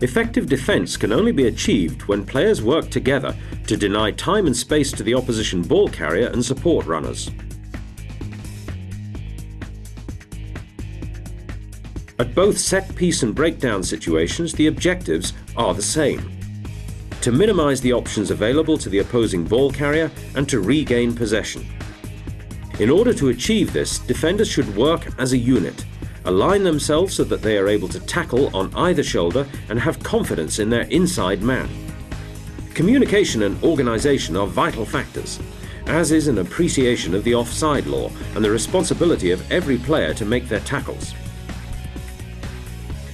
Effective defense can only be achieved when players work together to deny time and space to the opposition ball carrier and support runners. At both set-piece and breakdown situations, the objectives are the same: to minimize the options available to the opposing ball carrier and to regain possession. In order to achieve this, defenders should work as a unit, align themselves so that they are able to tackle on either shoulder and have confidence in their inside man. Communication and organization are vital factors, as is an appreciation of the offside law and the responsibility of every player to make their tackles.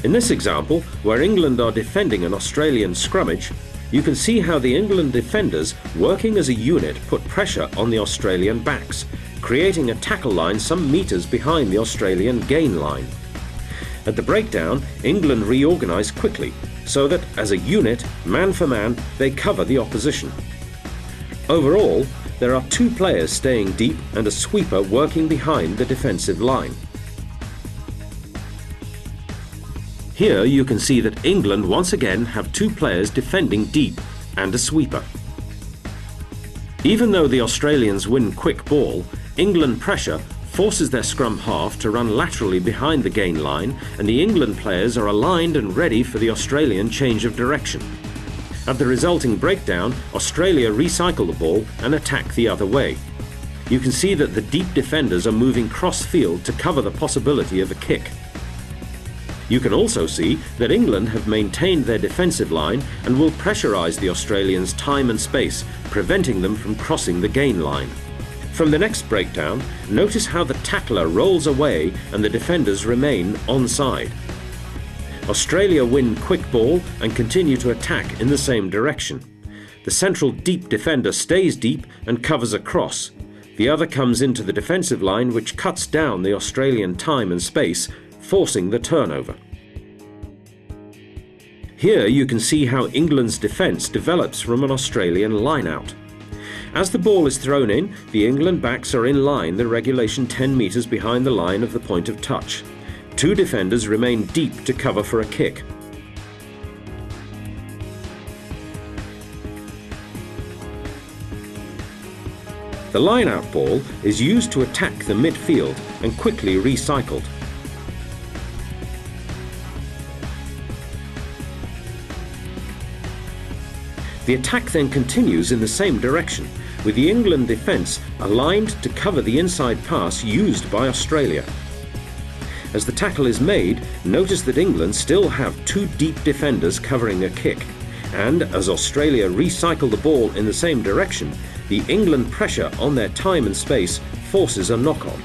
In this example, where England are defending an Australian scrummage, you can see how the England defenders, working as a unit, put pressure on the Australian backs, creating a tackle line some metres behind the Australian gain line. At the breakdown, England reorganise quickly, so that, as a unit, man for man, they cover the opposition. Overall, there are 2 players staying deep and a sweeper working behind the defensive line. Here you can see that England once again have 2 players defending deep and a sweeper. Even though the Australians win quick ball, England pressure forces their scrum half to run laterally behind the gain line, and the England players are aligned and ready for the Australian change of direction. At the resulting breakdown, Australia recycle the ball and attack the other way. You can see that the deep defenders are moving cross-field to cover the possibility of a kick. You can also see that England have maintained their defensive line and will pressurise the Australians' time and space, preventing them from crossing the gain line. From the next breakdown, notice how the tackler rolls away and the defenders remain onside. Australia win quick ball and continue to attack in the same direction. The central deep defender stays deep and covers a cross. The other comes into the defensive line, which cuts down the Australian time and space, forcing the turnover. Here you can see how England's defence develops from an Australian line-out. As the ball is thrown in, the England backs are in line the regulation 10 metres behind the line of the point of touch. 2 defenders remain deep to cover for a kick. The line-out ball is used to attack the midfield and quickly recycled. The attack then continues in the same direction, with the England defence aligned to cover the inside pass used by Australia. As the tackle is made, notice that England still have 2 deep defenders covering a kick, and as Australia recycle the ball in the same direction, the England pressure on their time and space forces a knock-on.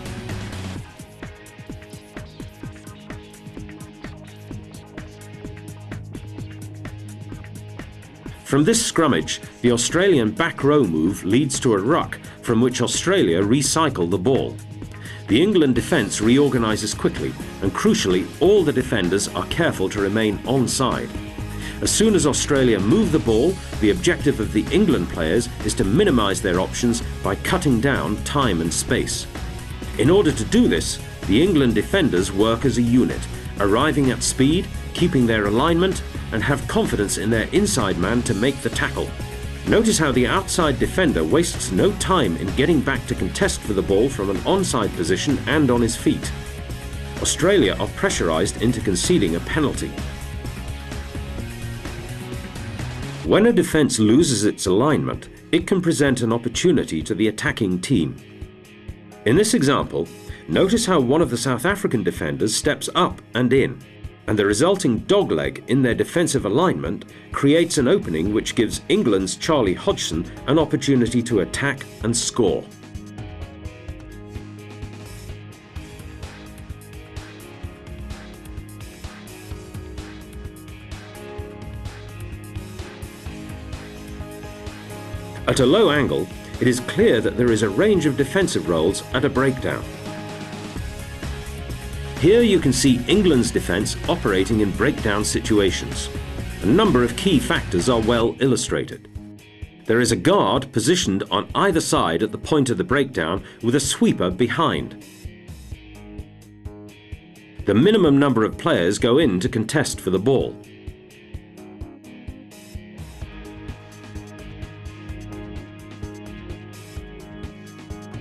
From this scrummage, the Australian back row move leads to a ruck from which Australia recycle the ball. The England defence reorganises quickly, and crucially, all the defenders are careful to remain onside. As soon as Australia move the ball, the objective of the England players is to minimise their options by cutting down time and space. In order to do this, the England defenders work as a unit, arriving at speed, keeping their alignment, and have confidence in their inside man to make the tackle. Notice how the outside defender wastes no time in getting back to contest for the ball from an onside position and on his feet. Australia are pressurised into conceding a penalty. When a defence loses its alignment, it can present an opportunity to the attacking team. In this example, notice how one of the South African defenders steps up and in, and the resulting dogleg in their defensive alignment creates an opening which gives England's Charlie Hodgson an opportunity to attack and score. At a low angle, it is clear that there is a range of defensive roles at a breakdown. Here you can see England's defence operating in breakdown situations. A number of key factors are well illustrated. There is a guard positioned on either side at the point of the breakdown with a sweeper behind. The minimum number of players go in to contest for the ball.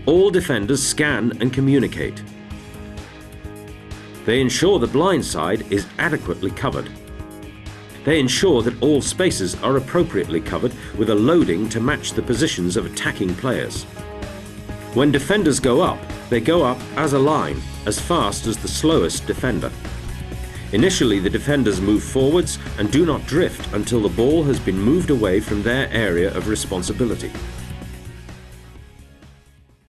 All defenders scan and communicate. They ensure the blind side is adequately covered. They ensure that all spaces are appropriately covered with a loading to match the positions of attacking players. When defenders go up, they go up as a line, as fast as the slowest defender. Initially, the defenders move forwards and do not drift until the ball has been moved away from their area of responsibility.